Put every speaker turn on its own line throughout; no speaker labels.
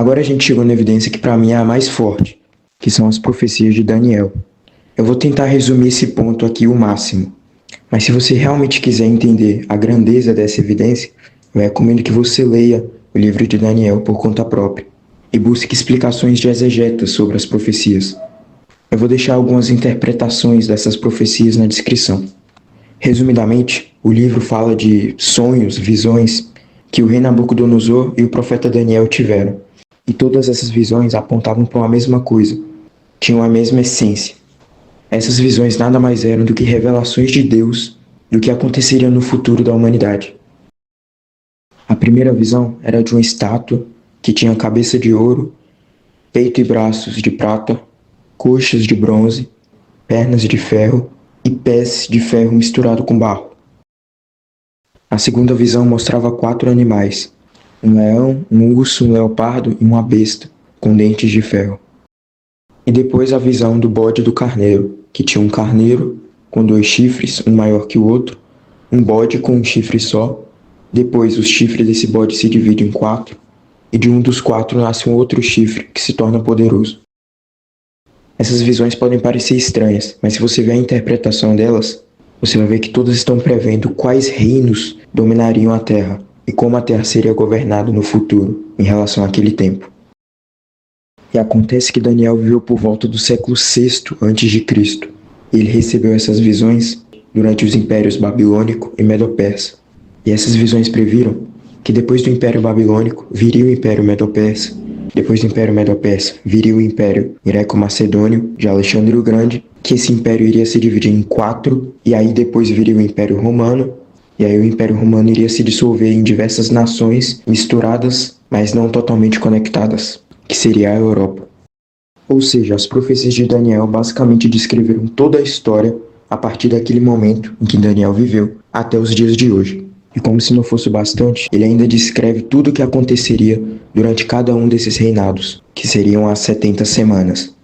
Agora a gente chegou na evidência que para mim é a mais forte, que são as profecias de Daniel. Eu vou tentar resumir esse ponto aqui o máximo, mas se você realmente quiser entender a grandeza dessa evidência, eu recomendo que você leia o livro de Daniel por conta própria e busque explicações de exegetas sobre as profecias. Eu vou deixar algumas interpretações dessas profecias na descrição. Resumidamente, o livro fala de sonhos, visões que o rei Nabucodonosor e o profeta Daniel tiveram. E todas essas visões apontavam para uma mesma coisa, tinham a mesma essência. Essas visões nada mais eram do que revelações de Deus do que aconteceria no futuro da humanidade. A primeira visão era de uma estátua que tinha cabeça de ouro, peito e braços de prata, coxas de bronze, pernas de ferro e pés de ferro misturado com barro. A segunda visão mostrava 4 animais, um leão, um urso, um leopardo e uma besta, com dentes de ferro. E depois a visão do bode e do carneiro, que tinha um carneiro com 2 chifres, um maior que o outro, um bode com um chifre só, depois os chifres desse bode se dividem em 4, e de um dos 4 nasce um outro chifre que se torna poderoso. Essas visões podem parecer estranhas, mas se você ver a interpretação delas, você vai ver que todas estão prevendo quais reinos dominariam a Terra e como a Terra seria governada no futuro em relação àquele tempo. E acontece que Daniel viveu por volta do século VI a.C. e ele recebeu essas visões durante os impérios babilônico e medo-persa. E essas visões previram que depois do Império Babilônico viria o Império Medo-Persa, depois do Império Medo-Persa viria o Império Greco-Macedônio de Alexandre o Grande, que esse império iria se dividir em 4, e aí depois viria o Império Romano, e aí o Império Romano iria se dissolver em diversas nações misturadas, mas não totalmente conectadas, que seria a Europa. Ou seja, as profecias de Daniel basicamente descreveram toda a história a partir daquele momento em que Daniel viveu até os dias de hoje. E como se não fosse o bastante, ele ainda descreve tudo o que aconteceria durante cada um desses reinados, que seriam as 70 semanas.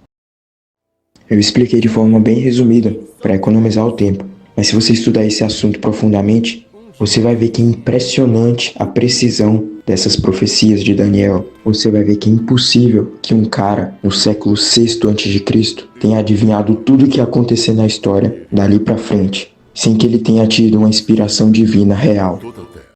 Eu expliquei de forma bem resumida, para economizar o tempo, mas se você estudar esse assunto profundamente, você vai ver que é impressionante a precisão dessas profecias de Daniel. Você vai ver que é impossível que um cara no século VI a.C. tenha adivinhado tudo o que ia acontecer na história dali para frente, sem que ele tenha tido uma inspiração divina real.